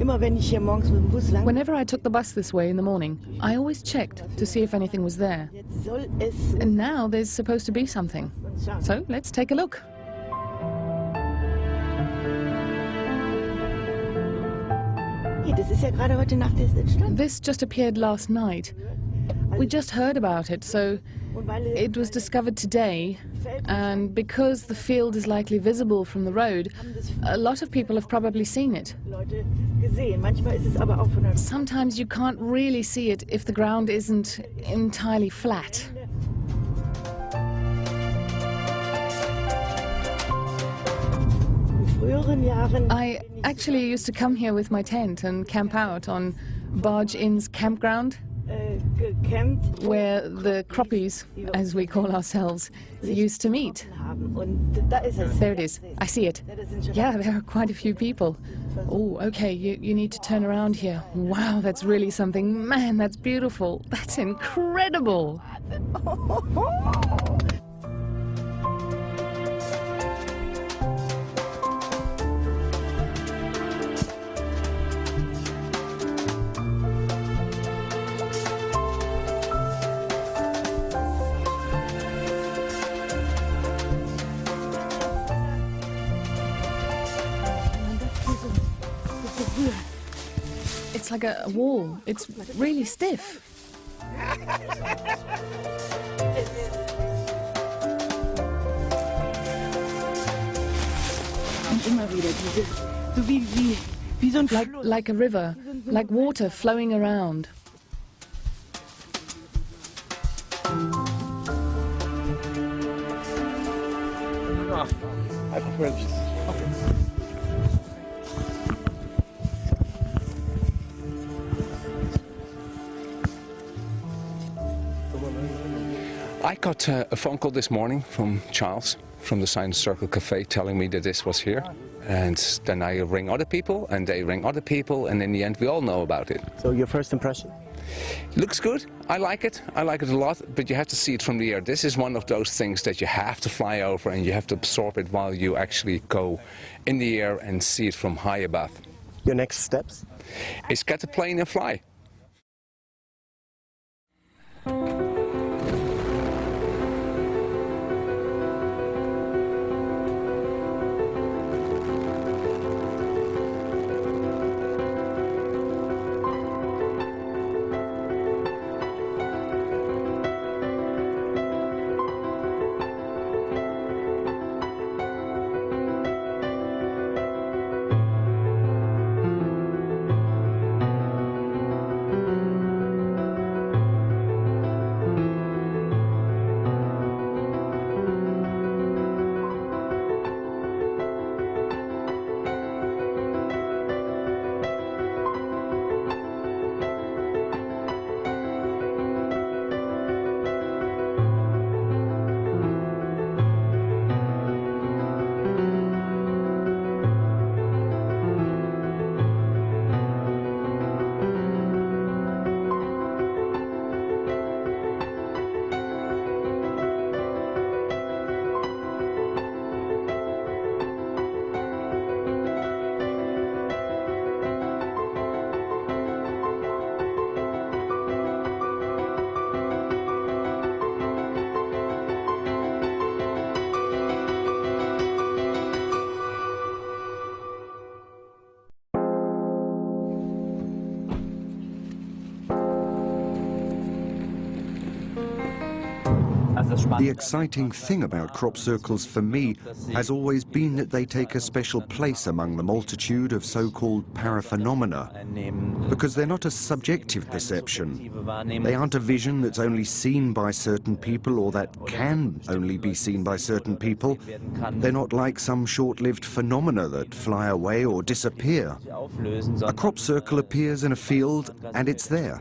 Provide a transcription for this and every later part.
Whenever I took the bus this way in the morning, I always checked to see if anything was there. And now there's supposed to be something. So let's take a look. This just appeared last night. We just heard about it, so it was discovered today. And because the field is likely visible from the road, a lot of people have probably seen it. Sometimes you can't really see it if the ground isn't entirely flat. I actually used to come here with my tent and camp out on Barge Inn's campground, where the croppies, as we call ourselves, used to meet. There it is. I see it. Yeah, there are quite a few people. Oh, okay, you need to turn around here. Wow, that's really something. Man, that's beautiful. That's incredible. It's like a wall. It's really stiff. Like a river, like water flowing around. I got a phone call this morning from Charles from the Science Circle Cafe telling me that this was here, and then I ring other people and they ring other people, and in the end we all know about it. So your first impression? Looks good. I like it a lot, but you have to see it from the air. This is one of those things that you have to fly over and you have to absorb it while you actually go in the air and see it from high above. Your next steps? Is get the plane and fly. The exciting thing about crop circles for me has always been that they take a special place among the multitude of so-called paraphenomena, because they're not a subjective perception. They aren't a vision that's only seen by certain people or that can only be seen by certain people. They're not like some short-lived phenomena that fly away or disappear. A crop circle appears in a field and it's there.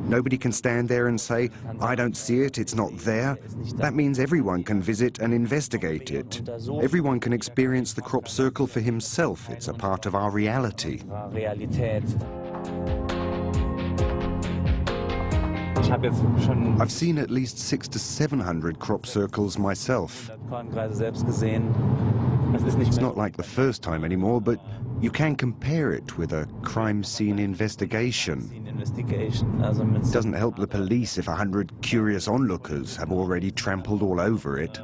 Nobody can stand there and say, I don't see it, it's not there. That means everyone can visit and investigate it. Everyone can experience the crop circle for himself. It's a part of our reality. I've seen at least 600 to 700 crop circles myself. It's not like the first time anymore, but you can compare it with a crime scene investigation. It doesn't help the police if 100 curious onlookers have already trampled all over it.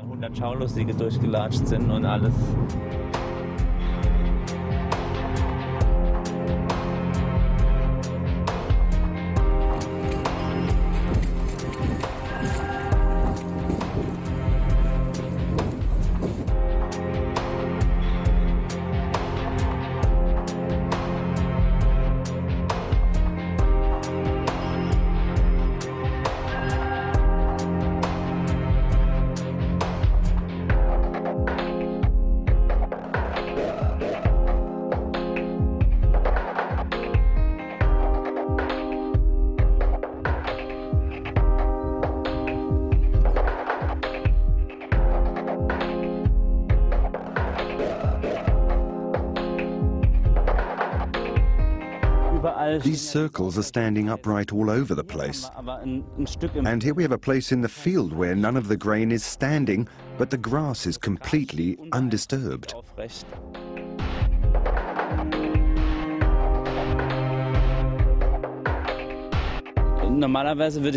These circles are standing upright all over the place. And here we have a place in the field where none of the grain is standing, but the grass is completely undisturbed.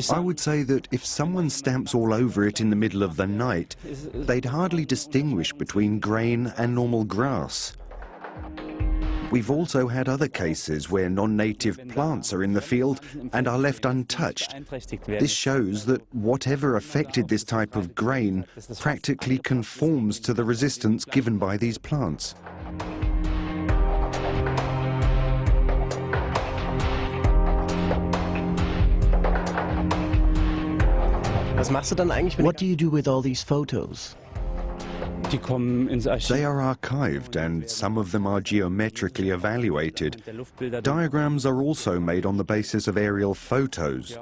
I would say that if someone stamps all over it in the middle of the night, they'd hardly distinguish between grain and normal grass. We've also had other cases where non-native plants are in the field and are left untouched. This shows that whatever affected this type of grain practically conforms to the resistance given by these plants. What do you do with all these photos? They are archived and some of them are geometrically evaluated. Diagrams are also made on the basis of aerial photos.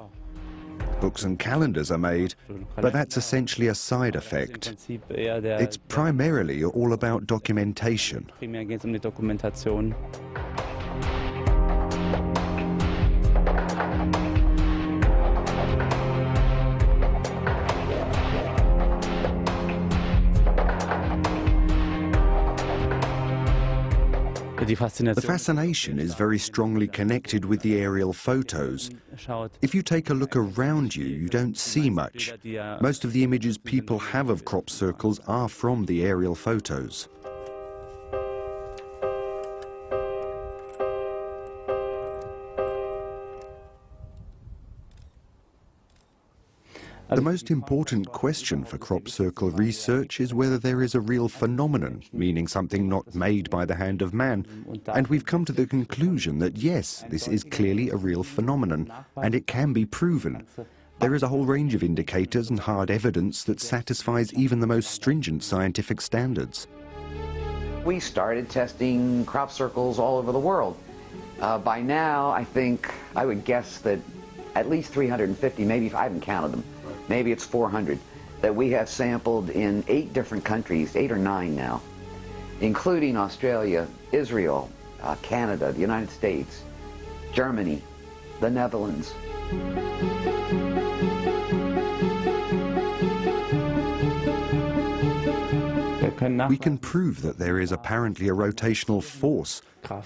Books and calendars are made, but that's essentially a side effect. It's primarily all about documentation. The fascination is very strongly connected with the aerial photos. If you take a look around you, you don't see much. Most of the images people have of crop circles are from the aerial photos. The most important question for crop circle research is whether there is a real phenomenon, meaning something not made by the hand of man. And we've come to the conclusion that yes, this is clearly a real phenomenon, and it can be proven. There is a whole range of indicators and hard evidence that satisfies even the most stringent scientific standards. We started testing crop circles all over the world. By now, I would guess that at least 350, maybe, I haven't counted them, maybe it's 400, that we have sampled in 8 different countries, 8 or 9 now, including Australia, Israel, Canada, the United States, Germany, the Netherlands. We can prove that there is apparently a rotational force.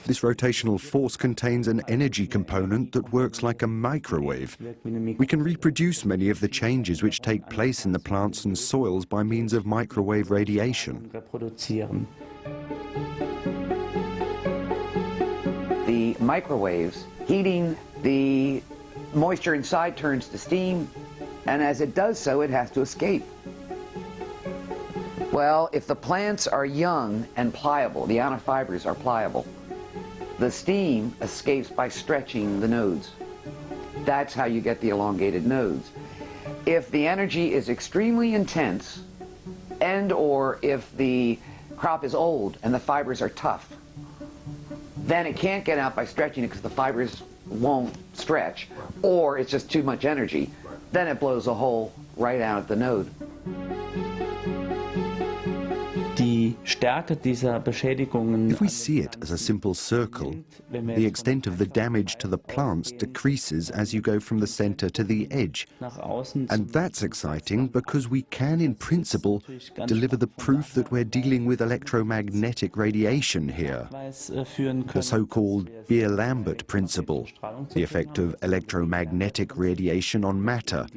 This rotational force contains an energy component that works like a microwave. We can reproduce many of the changes which take place in the plants and soils by means of microwave radiation. The microwaves heating the moisture inside turns to steam, and as it does so, it has to escape. Well, if the plants are young and pliable, the outer fibers are pliable, the steam escapes by stretching the nodes. That's how you get the elongated nodes. If the energy is extremely intense, and or if the crop is old and the fibers are tough, then it can't get out by stretching it because the fibers won't stretch, or it's just too much energy. Then it blows a hole right out at the node. Die If we see it as a simple circle, the extent of the damage to the plants decreases as you go from the center to the edge. And that's exciting because we can, in principle, deliver the proof that we're dealing with electromagnetic radiation here. The so-called Beer-Lambert principle, the effect of electromagnetic radiation on matter.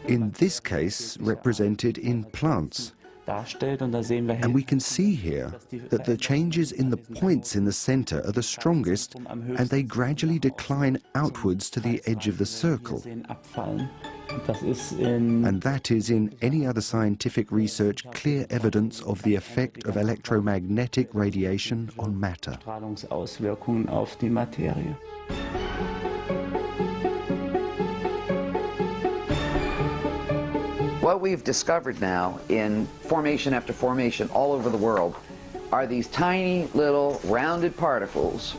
In this case, represented in plants. And we can see here that the changes in the points in the center are the strongest, and they gradually decline outwards to the edge of the circle. And that is, in any other scientific research, clear evidence of the effect of electromagnetic radiation on matter. What we've discovered now in formation after formation all over the world are these tiny little rounded particles,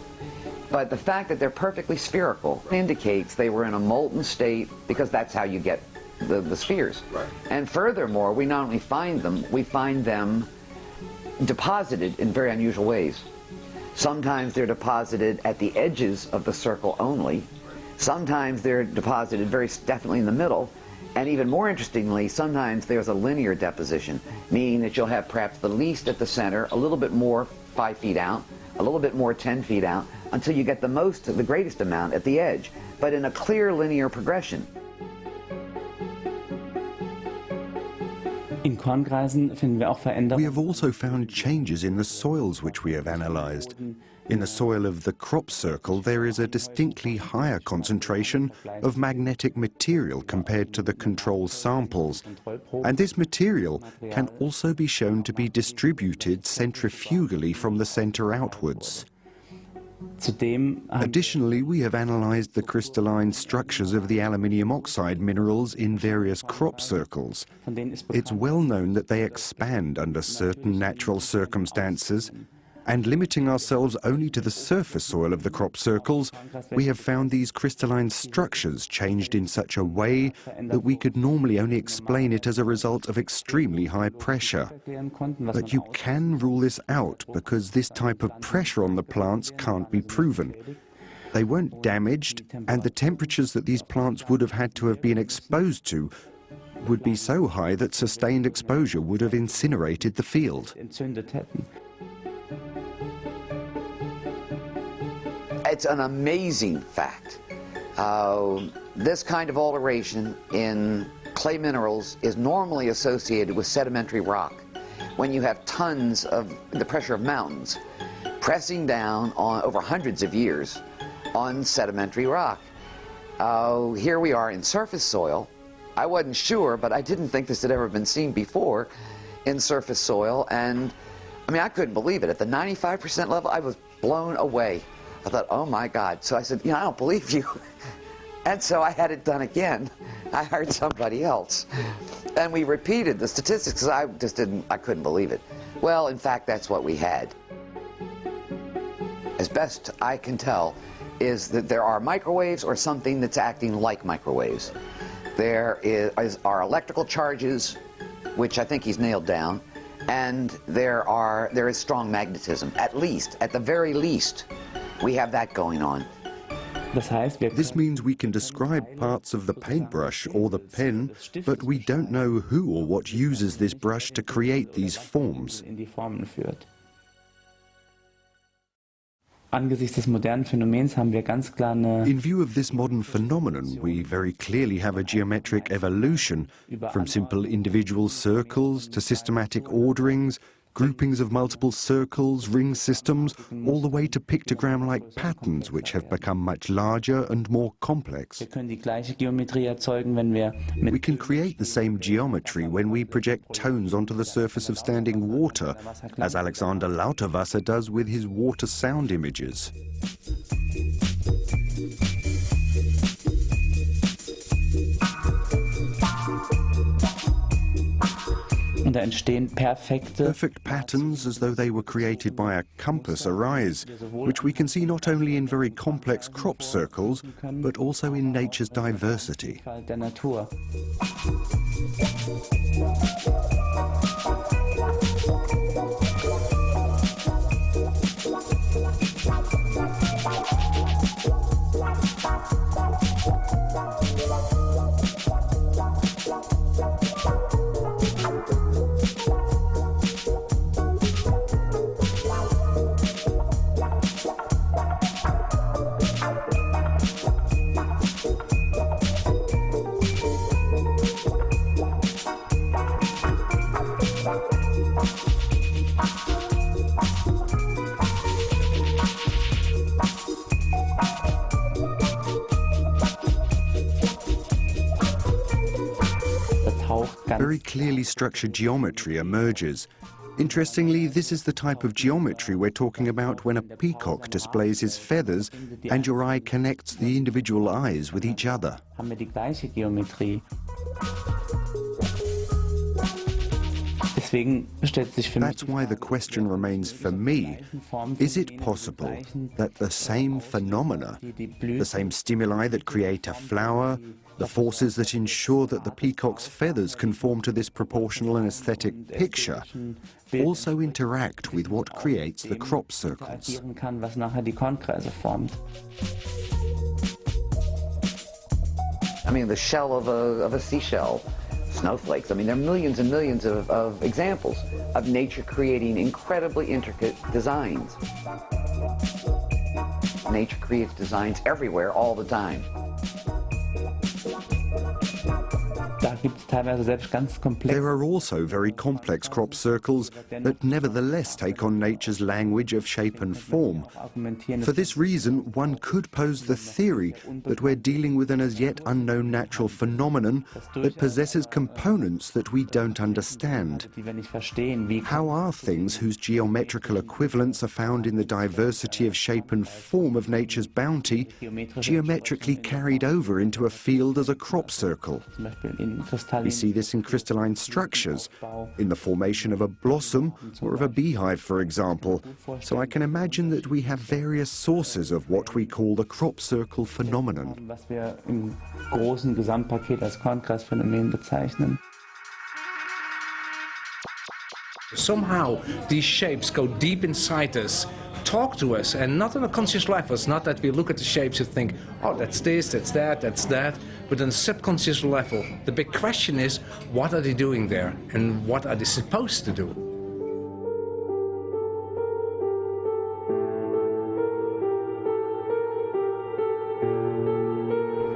but the fact that they're perfectly spherical indicates they were in a molten state, because that's how you get the spheres. Right. And furthermore, we not only find them, we find them deposited in very unusual ways. Sometimes they're deposited at the edges of the circle only. Sometimes they're deposited very definitely in the middle. And even more interestingly, sometimes there's a linear deposition, meaning that you'll have perhaps the least at the center, a little bit more 5 feet out, a little bit more 10 feet out, until you get the greatest amount at the edge, but in a clear linear progression. We have also found changes in the soils which we have analyzed. In the soil of the crop circle, there is a distinctly higher concentration of magnetic material compared to the control samples. And this material can also be shown to be distributed centrifugally from the center outwards. Additionally, we have analyzed the crystalline structures of the aluminium oxide minerals in various crop circles. It's well known that they expand under certain natural circumstances, and limiting ourselves only to the surface soil of the crop circles, we have found these crystalline structures changed in such a way that we could normally only explain it as a result of extremely high pressure. But you can rule this out because this type of pressure on the plants can't be proven. They weren't damaged, and the temperatures that these plants would have had to have been exposed to would be so high that sustained exposure would have incinerated the field. It's an amazing fact. This kind of alteration in clay minerals is normally associated with sedimentary rock. When you have tons of the pressure of mountains pressing down on over hundreds of years on sedimentary rock. Here we are in surface soil. I wasn't sure, but I didn't think this had ever been seen before in surface soil, and I mean, I couldn't believe it. At the 95% level, I was blown away. I thought, oh my God. So I said, I don't believe you. And so I had it done again. I hired somebody else. And we repeated the statistics because I couldn't believe it. Well, in fact, that's what we had. As best I can tell, is that there are microwaves or something that's acting like microwaves. There are electrical charges, which I think he's nailed down, and there is strong magnetism. At the very least, we have that going on. This means we can describe parts of the paintbrush or the pen, but we don't know who or what uses this brush to create these forms. In view of this modern phenomenon, we very clearly have a geometric evolution, from simple individual circles to systematic orderings, groupings of multiple circles, ring systems, all the way to pictogram-like patterns which have become much larger and more complex. We can create the same geometry when we project tones onto the surface of standing water, as Alexander Lauterwasser does with his water sound images. Und da entstehen Perfect patterns as though they were created by a compass arise, which we can see not only in very complex crop circles, but also in nature's diversity. der Natur. Very clearly structured geometry emerges. Interestingly, this is the type of geometry we're talking about when a peacock displays his feathers and your eye connects the individual eyes with each other. Haben wir die gleiche Geometrie. Deswegen stellt sich für mich That's why the question remains for me, is it possible that the same phenomena, the same stimuli that create a flower, the forces that ensure that the peacock's feathers conform to this proportional and aesthetic picture, also interact with what creates the crop circles? kann, was nachher die Kornkreise formt. I mean, the shell of a seashell, snowflakes. I mean, there are millions and millions of examples of nature creating incredibly intricate designs. Nature creates designs everywhere, all the time. Da gibt es teilweise selbst ganz komplex. There are also very complex crop circles that nevertheless take on nature's language of shape and form. For this reason, one could pose the theory that we're dealing with an as yet unknown natural phenomenon that possesses components that we don't understand. How are things whose geometrical equivalents are found in the diversity of shape and form of nature's bounty geometrically carried over into a field as a crop circle? We see this in crystalline structures, in the formation of a blossom or of a beehive, for example. So I can imagine that we have various sources of what we call the crop circle phenomenon. Was wir im großen Gesamtpaket als Kornkreisphänomen bezeichnen. Somehow these shapes go deep inside us, talk to us, and not on a conscious level. It's not that we look at the shapes and think, oh, that's this, that's that, that's that. But on a subconscious level, the big question is, what are they doing there? And what are they supposed to do?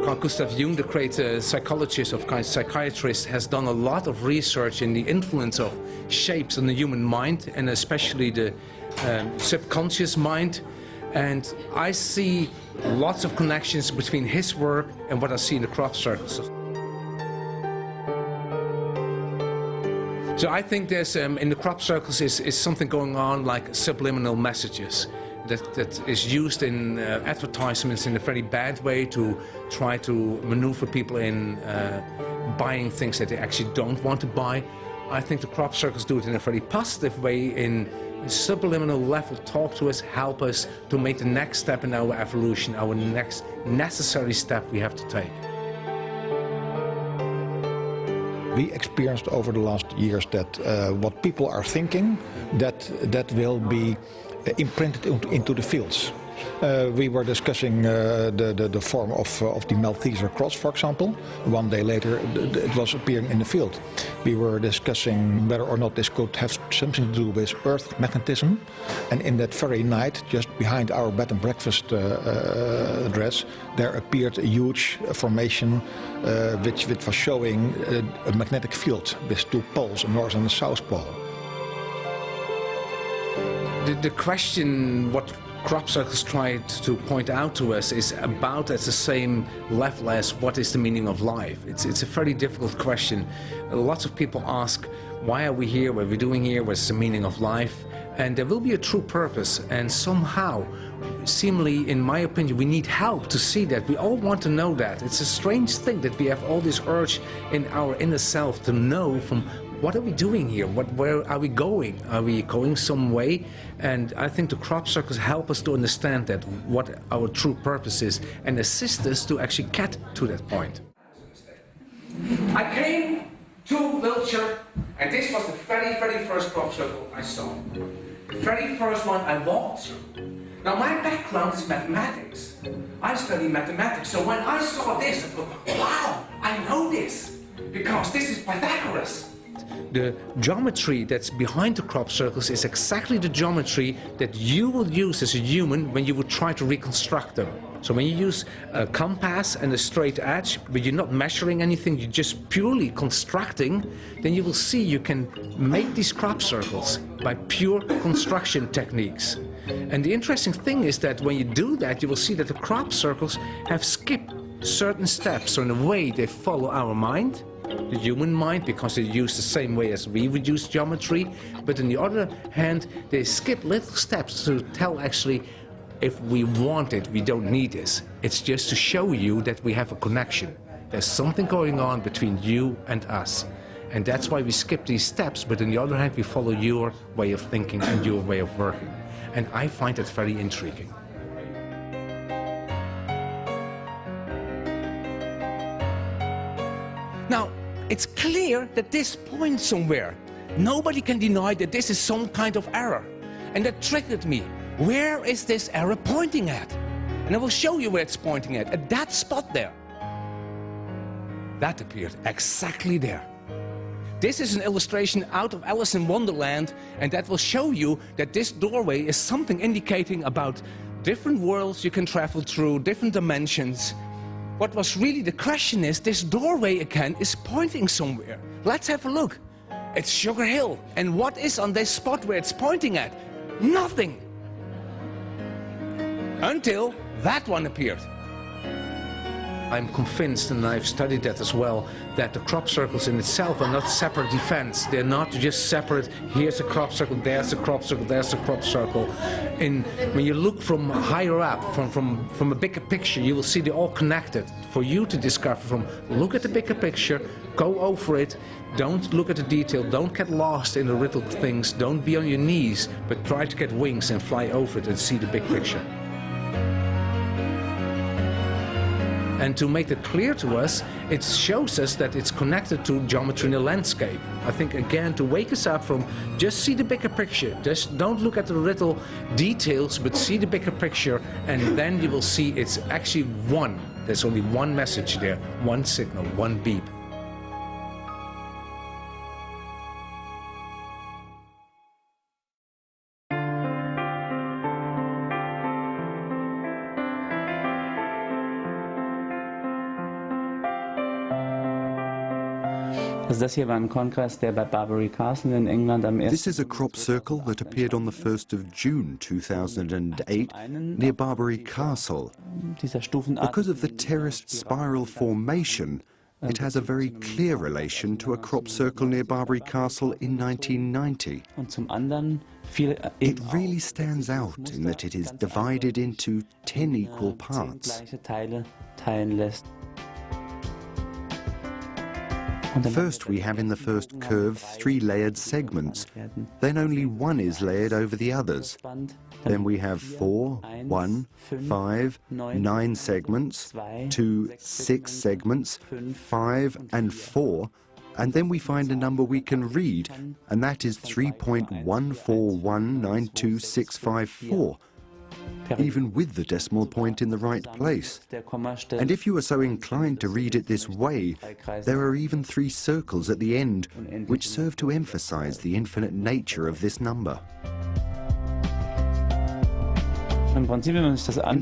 Carl Gustav Jung, the great psychologist of psychiatrist, has done a lot of research in the influence of shapes on the human mind, and especially the subconscious mind. And I see lots of connections between his work and what I see in the crop circles. So I think there's in the crop circles is something going on like subliminal messages that is used in advertisements in a very bad way to try to maneuver people in buying things that they actually don't want to buy. I think the crop circles do it in a very positive way, in subliminal level, talk to us, help us to make the next step in our evolution, our next necessary step we have to take. We experienced over the last years that what people are thinking, that will be imprinted into the fields. We were discussing the form of the Malteser cross, for example. One day later, it was appearing in the field. We were discussing whether or not this could have something to do with earth magnetism. And in that very night, just behind our bed and breakfast address, there appeared a huge formation which was showing a magnetic field with two poles, a north and a south pole. The question, what crop circles tried to point out to us, is about at the same level as what is the meaning of life. It's a very difficult question. Lots of people ask, why are we here, what are we doing here, what's the meaning of life? And there will be a true purpose, and somehow, seemingly, in my opinion, we need help to see that. We all want to know that. It's a strange thing that we have all this urge in our inner self to know from what are we doing here? Where are we going? Are we going some way? And I think the crop circles help us to understand that, what our true purpose is, and assist us to actually get to that point. I came to Wiltshire, and this was the very, very first crop circle I saw. The very first one I walked through. Now my background is mathematics. I study mathematics, so when I saw this, I thought, wow, I know this, because this is Pythagoras. The geometry that's behind the crop circles is exactly the geometry that you will use as a human when you would try to reconstruct them. So when you use a compass and a straight edge, but you're not measuring anything, you're just purely constructing, then you will see you can make these crop circles by pure construction techniques. And the interesting thing is that when you do that, you will see that the crop circles have skipped certain steps. So in a way, they follow our mind, the human mind, because they use the same way as we would use geometry. But on the other hand, they skip little steps to tell actually, if we want it, we don't need this. It's just to show you that we have a connection. There's something going on between you and us. And that's why we skip these steps, but on the other hand, we follow your way of thinking and your way of working. And I find that very intriguing. Now, it's clear that this points somewhere. Nobody can deny that this is some kind of error. And that triggered me. Where is this arrow pointing at? And I will show you where it's pointing at that spot there. That appeared exactly there. This is an illustration out of Alice in Wonderland, and that will show you that this doorway is something indicating about different worlds you can travel through, different dimensions. What was really the question is, this doorway again is pointing somewhere. Let's have a look. It's Sugar Hill. And what is on this spot where it's pointing at? Nothing. Until that one appeared. I'm convinced, and I've studied that as well, that the crop circles in itself are not separate events. They're not just separate, here's a crop circle, there's a crop circle, there's a crop circle. When you look from higher up, from a bigger picture, you will see they're all connected. For you to discover look at the bigger picture, go over it, don't look at the detail, don't get lost in the little things, don't be on your knees, but try to get wings and fly over it and see the big picture. And to make it clear to us, it shows us that it's connected to geometry in the landscape. I think, again, to wake us up from just see the bigger picture. Just don't look at the little details, but see the bigger picture, and then you will see it's actually one. There's only one message there, one signal, one beep. This is a crop circle that appeared on the 1st of June 2008 near Barbary Castle. Because of the terraced spiral formation, it has a very clear relation to a crop circle near Barbary Castle in 1990. It really stands out in that it is divided into 10 equal parts. First, we have in the first curve 3 layered segments. Then only one is layered over the others. Then we have 4, 1, 5, 9 segments, 2, 6 segments, 5 and 4. And then we find a number we can read, and that is 3.14192654. Even with the decimal point in the right place. And if you are so inclined to read it this way, there are even 3 circles at the end, which serve to emphasize the infinite nature of this number. In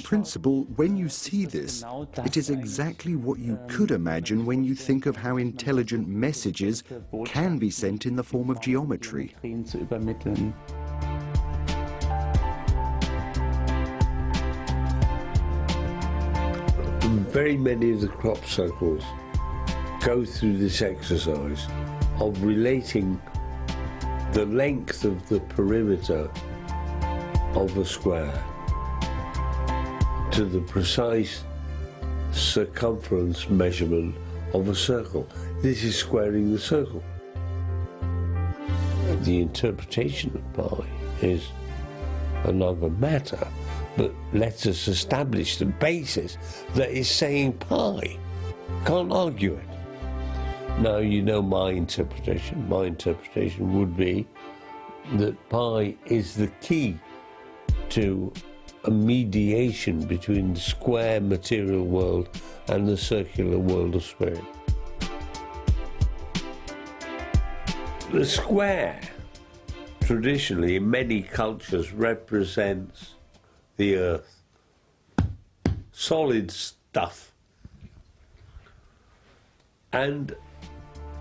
principle, when you see this, it is exactly what you could imagine when you think of how intelligent messages can be sent in the form of geometry. Very many of the crop circles go through this exercise of relating the length of the perimeter of a square to the precise circumference measurement of a circle. This is squaring the circle. The interpretation of pi is another matter, but let us establish the basis that is saying pi. Can't argue it. Now, you know my interpretation. My interpretation would be that pi is the key to a mediation between the square material world and the circular world of spirit. The square, traditionally in many cultures, represents the earth, solid stuff. And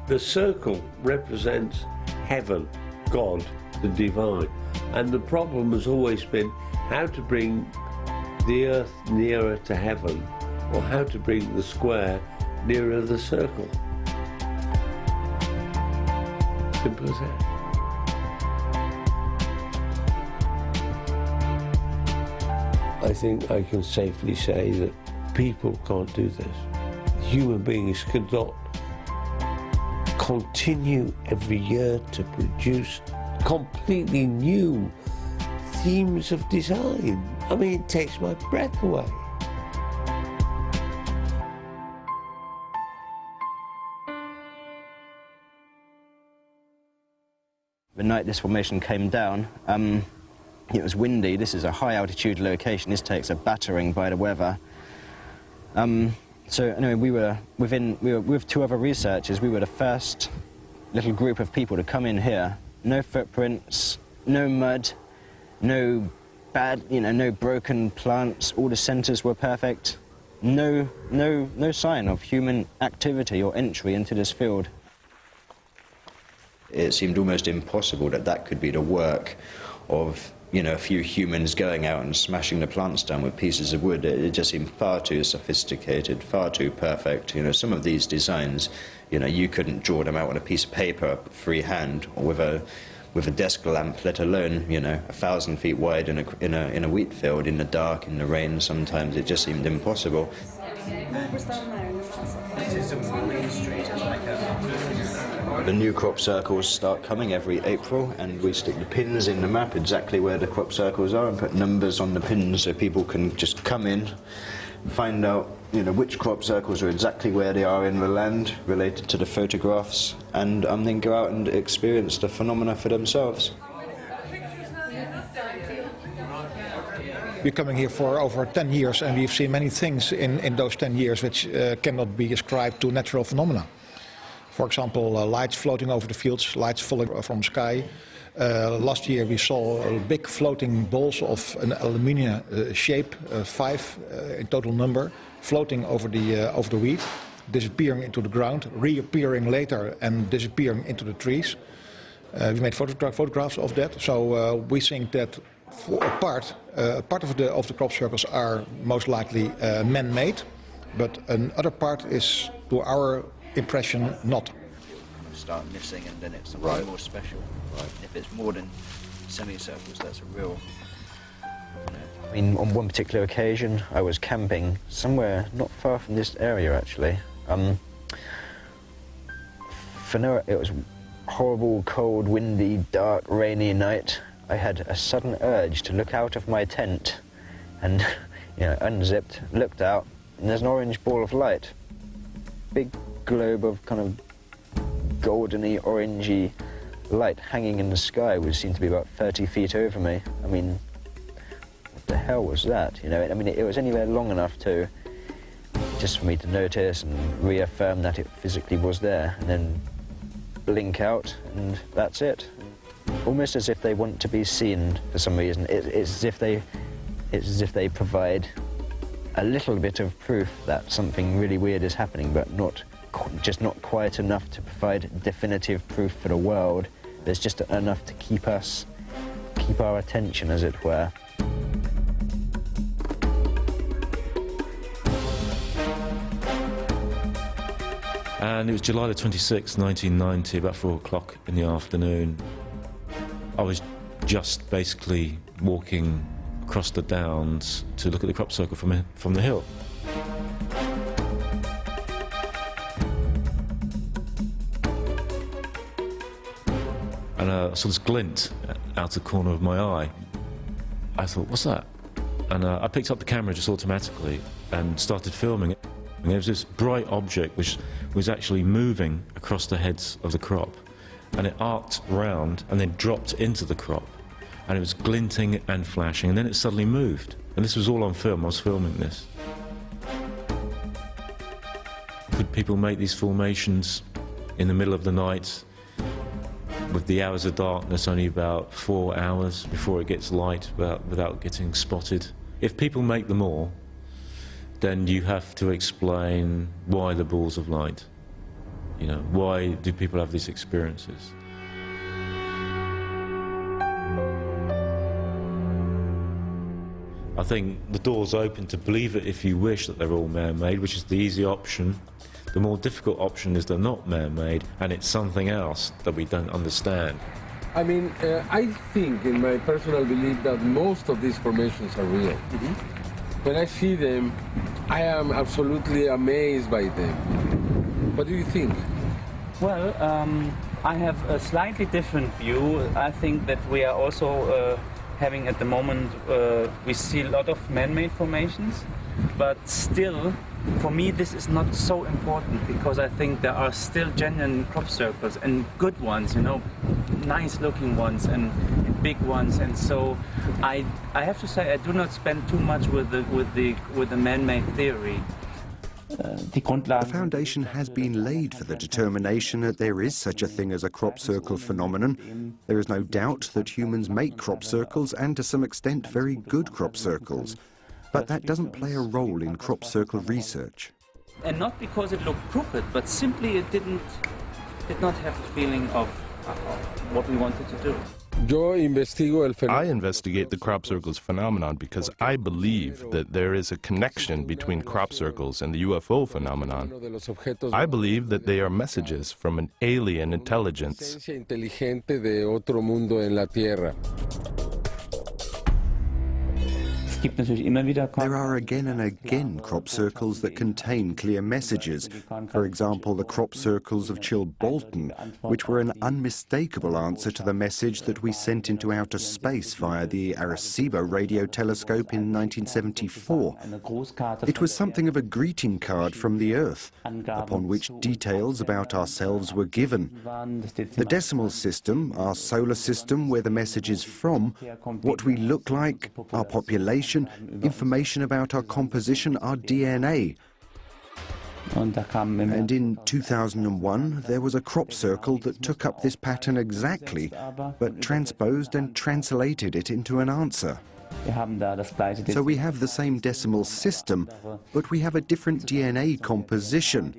the circle represents heaven, God, the divine. And the problem has always been how to bring the earth nearer to heaven, or how to bring the square nearer the circle. Simple as that. I think I can safely say that people can't do this. Human beings cannot continue every year to produce completely new themes of design. I mean, it takes my breath away. The night this formation came down, it was windy. This is a high altitude location. This takes a battering by the weather. So anyway, we were with two other researchers. We were the first little group of people to come in here. No footprints, no mud, no broken plants. All the centers were perfect. No sign of human activity or entry into this field. It seemed almost impossible that that could be the work of, a few humans going out and smashing the plants down with pieces of wood. It just seemed far too sophisticated, far too perfect. Some of these designs, you couldn't draw them out on a piece of paper freehand or with a desk lamp, let alone, 1,000 feet wide in a wheat field, in the dark, in the rain. Sometimes it just seemed impossible. The new crop circles start coming every April, and we stick the pins in the map exactly where the crop circles are and put numbers on the pins so people can just come in, find out which crop circles are exactly where they are in the land related to the photographs, and then go out and experience the phenomena for themselves. We're coming here for over 10 years, and we've seen many things in those 10 years which cannot be ascribed to natural phenomena. For example, lights floating over the fields, lights falling from the sky. Last year we saw big floating balls of an aluminium shape, 5 in total number, floating over the wheat, disappearing into the ground, reappearing later and disappearing into the trees. We made photographs of that, so we think that for a part of the crop circles are most likely man-made, but another part is, to our impression, not. Start missing, and then it's something more special. Right. If it's more than semicircles, that's a real. I mean, on one particular occasion, I was camping somewhere not far from this area, actually. It was horrible, cold, windy, dark, rainy night. I had a sudden urge to look out of my tent, and unzipped, looked out, and there's an orange ball of light. Big globe of kind of goldeny, orangey light hanging in the sky, which seemed to be about 30 feet over me. I mean, what the hell was that? I mean, it was anywhere long enough to just for me to notice and reaffirm that it physically was there, and then blink out, and that's it. Almost as if they want to be seen for some reason. It's as if they provide a little bit of proof that something really weird is happening, but not quite enough to provide definitive proof for the world. There's just enough to keep our attention, as it were. And it was July the 26th, 1990, about 4 o'clock in the afternoon. I was just basically walking across the downs to look at the crop circle from the hill. And and I saw this glint out the corner of my eye. I thought, what's that? And I picked up the camera just automatically and started filming it. And there was this bright object which was actually moving across the heads of the crop, and it arced round and then dropped into the crop, and it was glinting and flashing, and then it suddenly moved. And this was all on film. I was filming this. Could people make these formations in the middle of the night with the hours of darkness only about 4 hours before it gets light without getting spotted? If people make them all, then you have to explain why the balls of light. You know, why do people have these experiences? I think the door's open to believe it if you wish that they're all man-made, which is the easy option. The more difficult option is they're not man-made, and it's something else that we don't understand. I mean, I think, in my personal belief, that most of these formations are real. When I see them, I am absolutely amazed by them. What do you think? Well, I have a slightly different view. I think that we are also having at the moment, we see a lot of man-made formations, but still, for me, this is not so important because I think there are still genuine crop circles and good ones, you know, nice-looking ones and big ones. And so, I have to say I do not spend too much with the man-made theory. The foundation has been laid for the determination that there is such a thing as a crop circle phenomenon. There is no doubt that humans make crop circles, and to some extent very good crop circles. But that doesn't play a role in crop circle research. And not because it looked crooked, but simply it did not have the feeling of what we wanted to do. I investigate the crop circles phenomenon because I believe that there is a connection between crop circles and the UFO phenomenon. I believe that they are messages from an alien intelligence. There are again and again crop circles that contain clear messages. For example, the crop circles of Chilbolton, which were an unmistakable answer to the message that we sent into outer space via the Arecibo radio telescope in 1974. It was something of a greeting card from the Earth, upon which details about ourselves were given. The decimal system, our solar system, where the message is from, what we look like, our population, information about our composition, our DNA. And in 2001, there was a crop circle that took up this pattern exactly, but transposed and translated it into an answer. So we have the same decimal system, but we have a different DNA composition.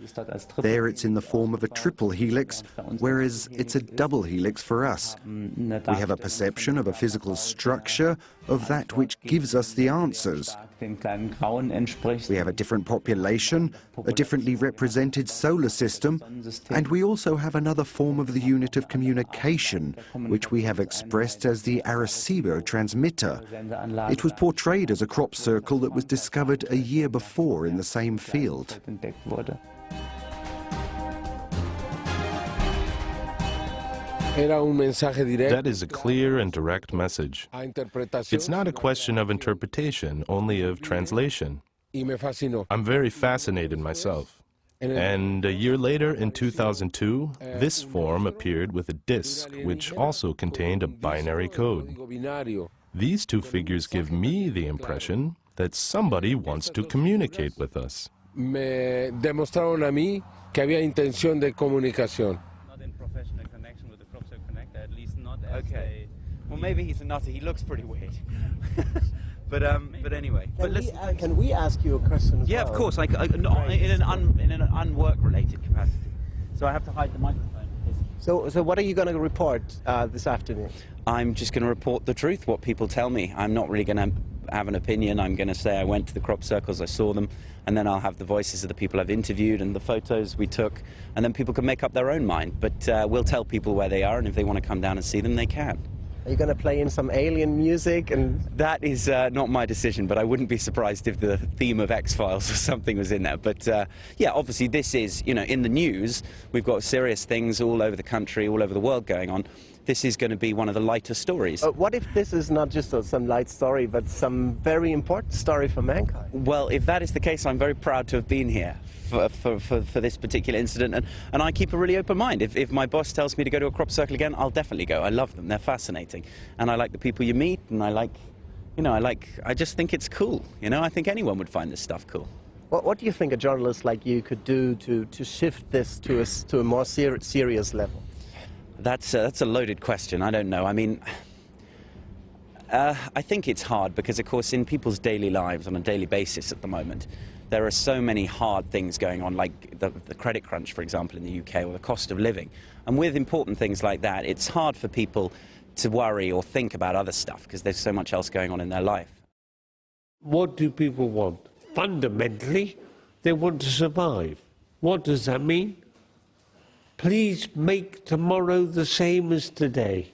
There it's in the form of a triple helix, whereas it's a double helix for us. We have a perception of a physical structure of that which gives us the answers. We have a different population, a differently represented solar system, and we also have another form of the unit of communication, which we have expressed as the Arecibo transmitter. It was portrayed as a crop circle that was discovered a year before in the same field. That is a clear and direct message. It's not a question of interpretation, only of translation. I'm very fascinated myself. And a year later, in 2002, this form appeared with a disc, which also contained a binary code. These two figures give me the impression that somebody wants to communicate with us. Me demostraron a mí que había intención de comunicación. Okay. Well, maybe he's a nutter. He looks pretty weird. but anyway. Can we ask you a question as well? Of course. In an unwork-related capacity. So I have to hide the microphone. So what are you going to report this afternoon? I'm just going to report the truth, what people tell me. I'm not really going to have an opinion. I'm going to say I went to the crop circles, I saw them, and then I'll have the voices of the people I've interviewed and the photos we took, and then people can make up their own mind. But we'll tell people where they are, and if they want to come down and see them, they can. Are you going to play in some alien music? And that is not my decision, but I wouldn't be surprised if the theme of X-Files or something was in there. But yeah, obviously this is, in the news, we've got serious things all over the country, all over the world going on. this is going to be one of the lighter stories. What if this is not just some light story, but some very important story for mankind? Well, if that is the case, I'm very proud to have been here for this particular incident, and I keep a really open mind. If my boss tells me to go to a crop circle again, I'll definitely go. I love them. They're fascinating. And I like the people you meet, and I just think it's cool. I think anyone would find this stuff cool. What do you think a journalist like you could do to shift this to a more serious level? That's a loaded question. I don't know. I mean, I think it's hard because, of course, in people's daily lives on a daily basis at the moment, there are so many hard things going on, like the credit crunch, for example, in the UK, or the cost of living. And with important things like that, it's hard for people to worry or think about other stuff because there's so much else going on in their life. What do people want? Fundamentally, they want to survive. What does that mean? Please make tomorrow the same as today.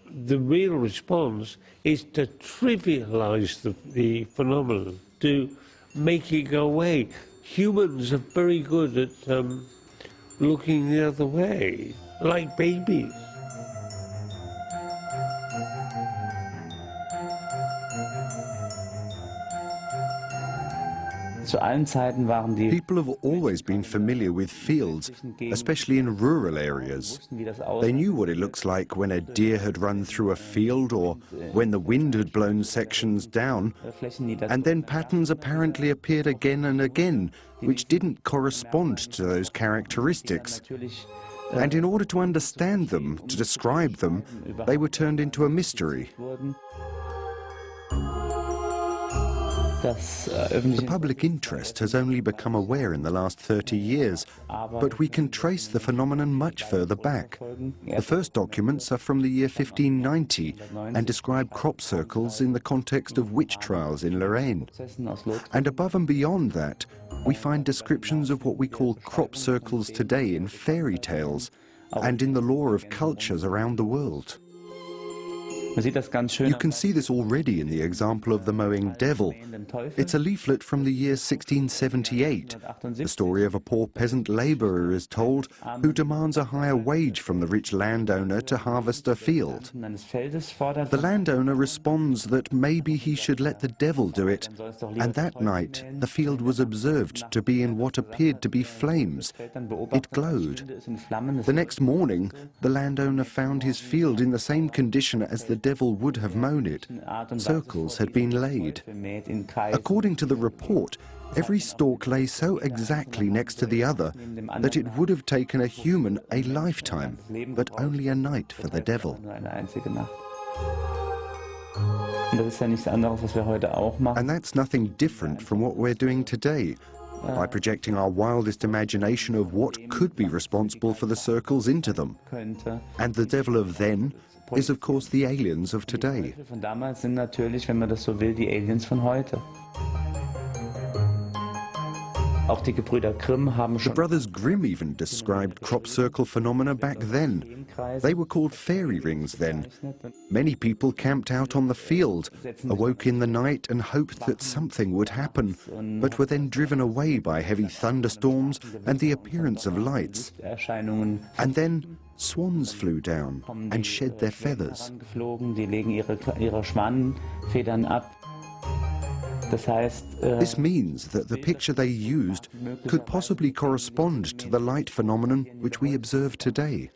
The real response is to trivialize the phenomenon, to make it go away. Humans are very good at looking the other way, like babies. People have always been familiar with fields, especially in rural areas. They knew what it looks like when a deer had run through a field or when the wind had blown sections down, and then patterns apparently appeared again and again, which didn't correspond to those characteristics. And in order to understand them, to describe them, they were turned into a mystery. The public interest has only become aware in the last 30 years, but we can trace the phenomenon much further back. The first documents are from the year 1590 and describe crop circles in the context of witch trials in Lorraine. And above and beyond that, we find descriptions of what we call crop circles today in fairy tales and in the lore of cultures around the world. You can see this already in the example of the mowing devil. It's a leaflet from the year 1678. The story of a poor peasant labourer is told who demands a higher wage from the rich landowner to harvest a field. The landowner responds that maybe he should let the devil do it, and that night the field was observed to be in what appeared to be flames. It glowed. The next morning, the landowner found his field in the same condition as the devil would have mown it. Circles had been laid. According to the report, every stalk lay so exactly next to the other that it would have taken a human a lifetime, but only a night for the devil. And that's nothing different from what we're doing today, by projecting our wildest imagination of what could be responsible for the circles into them. And the devil of then is, of course, the aliens of today. The brothers Grimm even described crop circle phenomena back then. They were called fairy rings then. Many people camped out on the field, awoke in the night and hoped that something would happen, but were then driven away by heavy thunderstorms and the appearance of lights. And then swans flew down and shed their feathers. This means that the picture they used could possibly correspond to the light phenomenon which we observe today.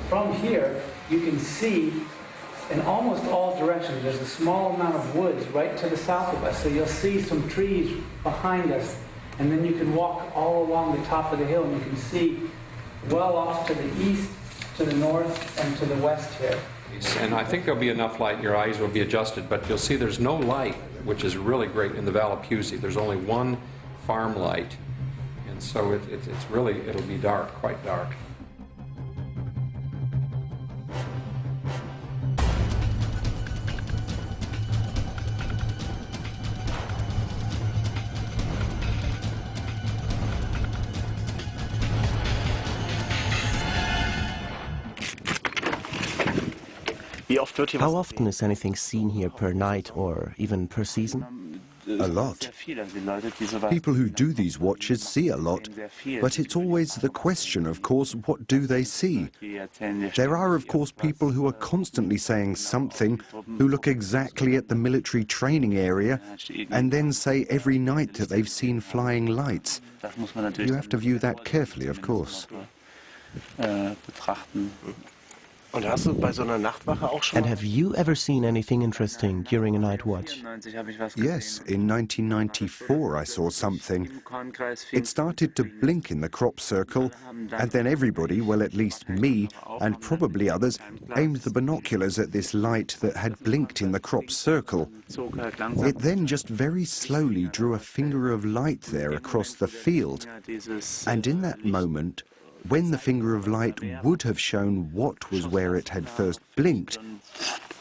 From here, you can see in almost all directions, there's a small amount of woods right to the south of us. So you'll see some trees behind us, and then you can walk all along the top of the hill, and you can see well off to the east, to the north, and to the west here. And I think there'll be enough light, your eyes will be adjusted, but you'll see there's no light, which is really great in the Valapuzzi. There's only one farm light, and so it's really, it'll be dark, quite dark. How often is anything seen here per night or even per season? A lot. People who do these watches see a lot, but it's always the question, of course, what do they see? There are, of course, people who are constantly saying something, who look exactly at the military training area, and then say every night that they've seen flying lights. You have to view that carefully, of course. And have you ever seen anything interesting during a night watch? Yes, in 1994 I saw something. It started to blink in the crop circle, and then everybody, well at least me, and probably others, aimed the binoculars at this light that had blinked in the crop circle. It then just very slowly drew a finger of light there across the field, and in that moment, when the finger of light would have shown what was where it had first blinked,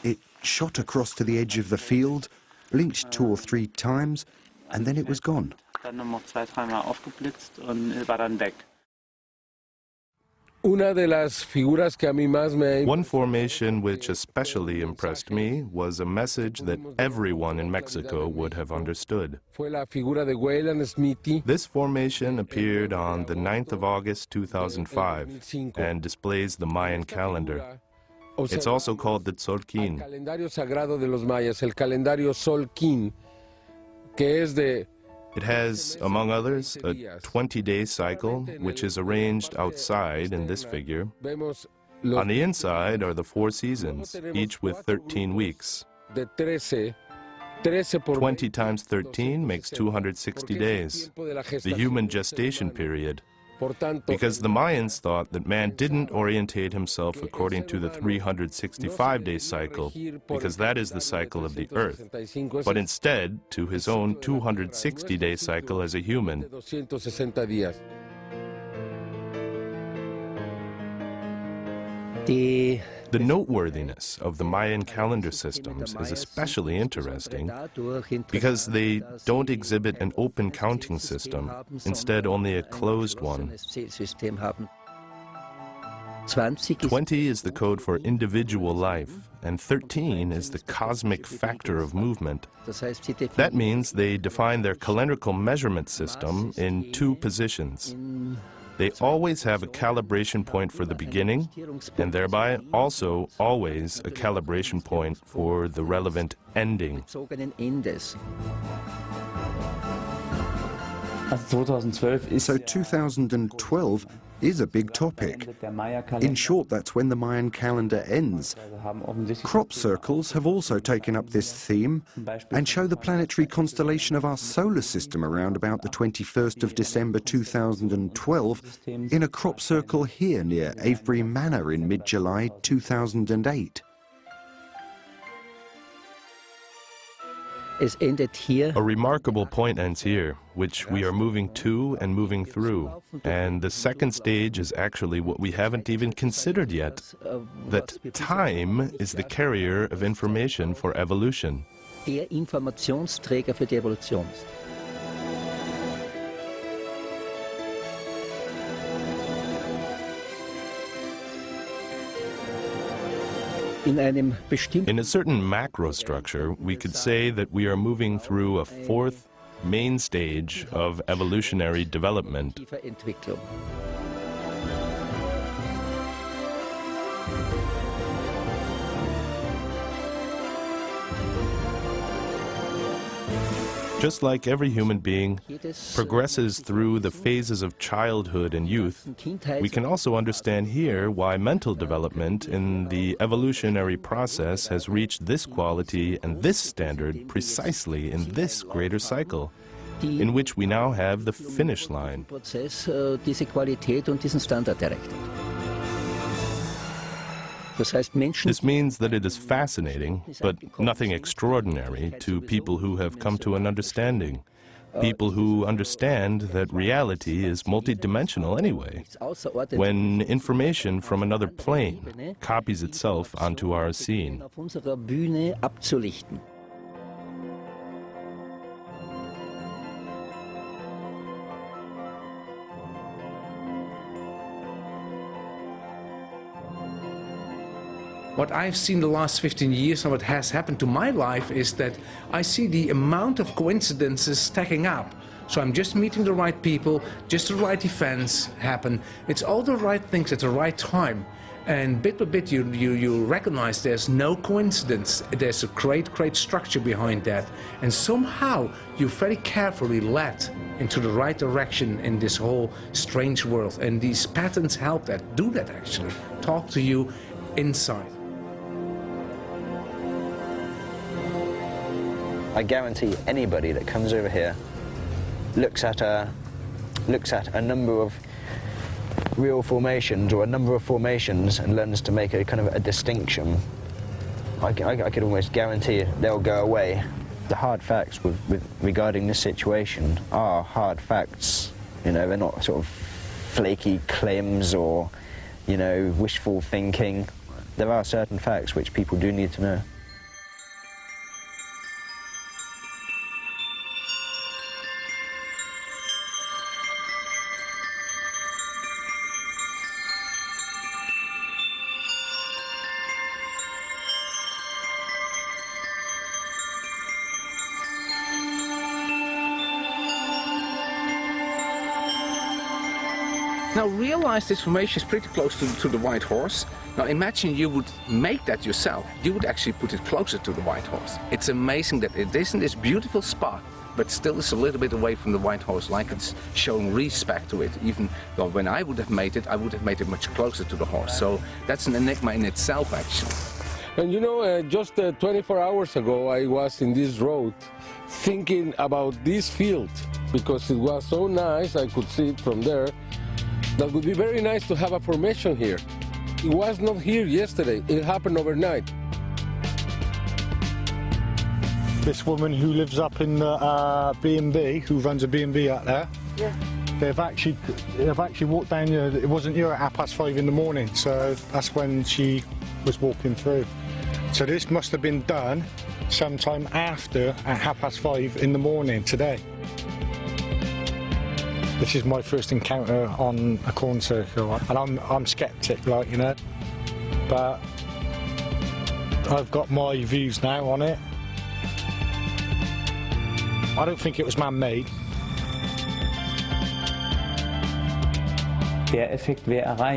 it shot across to the edge of the field, blinked 2 or 3 times, and then it was gone. One formation which especially impressed me was a message that everyone in Mexico would have understood. This formation appeared on the 9th of August 2005 and displays the Mayan calendar. It's also called the Tzolkin. It has, among others, a 20-day cycle, which is arranged outside in this figure. On the inside are the 4 seasons, each with 13 weeks. 20 times 13 makes 260 days, the human gestation period, because the Mayans thought that man didn't orientate himself according to the 365-day cycle, because that is the cycle of the earth, but instead to his own 260-day cycle as a human. The noteworthiness of the Mayan calendar systems is especially interesting because they don't exhibit an open counting system, instead only a closed one. 20 is the code for individual life, and 13 is the cosmic factor of movement. That means they define their calendrical measurement system in 2 positions. They always have a calibration point for the beginning, and thereby also always a calibration point for the relevant ending. So 2012 is a big topic. In short, that's when the Mayan calendar ends. Crop circles have also taken up this theme and show the planetary constellation of our solar system around about the 21st of December 2012 in a crop circle here near Avebury Manor in mid-July 2008. A remarkable point ends here, which we are moving to and moving through. And the second stage is actually what we haven't even considered yet, that time is the carrier of information for evolution. In a certain macro structure, we could say that we are moving through a 4th main stage of evolutionary development. Just like every human being progresses through the phases of childhood and youth, we can also understand here why mental development in the evolutionary process has reached this quality and this standard precisely in this greater cycle, in which we now have the finish line. This means that it is fascinating, but nothing extraordinary, to people who have come to an understanding. People who understand that reality is multidimensional anyway, when information from another plane copies itself onto our scene. What I've seen the last 15 years and what has happened to my life is that I see the amount of coincidences stacking up. So I'm just meeting the right people, just the right events happen. It's all the right things at the right time. And bit by bit you recognize there's no coincidence. There's a great structure behind that. And somehow you're very carefully led into the right direction in this whole strange world. And these patterns help that, do that actually. Talk to you inside. I guarantee anybody that comes over here looks at a number of real formations or a number of formations and learns to make a kind of a distinction, I could almost guarantee they'll go away. The hard facts regarding this situation are hard facts. You know, they're not sort of flaky claims or, you know, wishful thinking. There are certain facts which people do need to know. Now realize this formation is pretty close to the white horse. Now imagine you would make that yourself. You would actually put it closer to the white horse. It's amazing that it is in this beautiful spot, but still is a little bit away from the white horse, like it's showing respect to it. Even though when I would have made it, I would have made it much closer to the horse. So that's an enigma in itself, actually. And you know, just 24 hours ago, I was in this road thinking about this field, because it was so nice, I could see it from there. That would be very nice to have a formation here. It was not here yesterday, it happened overnight. This woman who lives up in the B&B, who runs a B&B out there, yeah. They've actually walked down here. It wasn't here at 5:30 in the morning, so that's when she was walking through. So this must have been done sometime after at 5:30 in the morning today. This is my first encounter on a corn circle, and I'm sceptic, like, you know, but I've got my views now on it. I don't think it was man-made.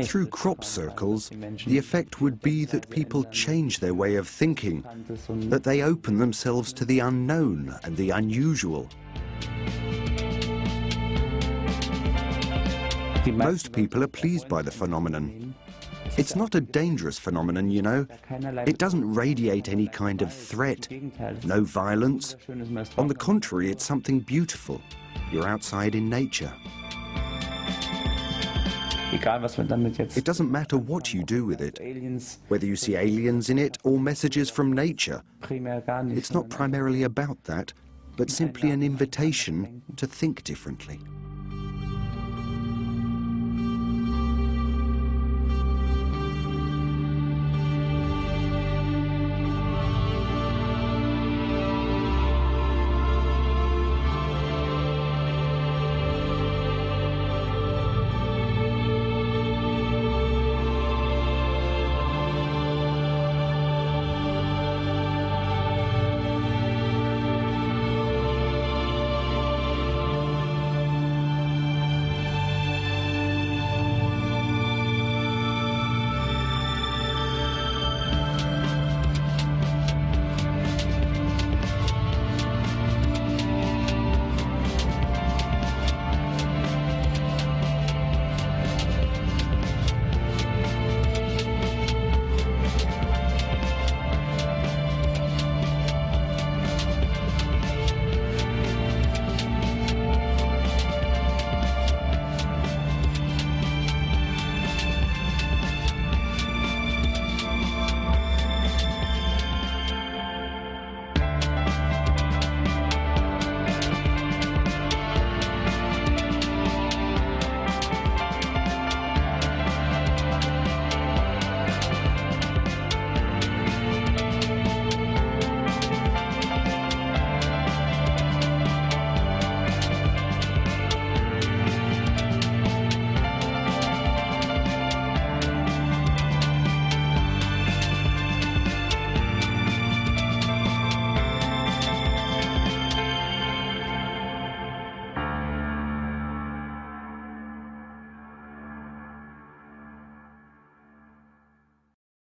Through crop circles, the effect would be that people change their way of thinking, that they open themselves to the unknown and the unusual. Most people are pleased by the phenomenon. It's not a dangerous phenomenon, you know. It doesn't radiate any kind of threat, no violence. On the contrary, it's something beautiful. You're outside in nature. It doesn't matter what you do with it, whether you see aliens in it or messages from nature. It's not primarily about that, but simply an invitation to think differently.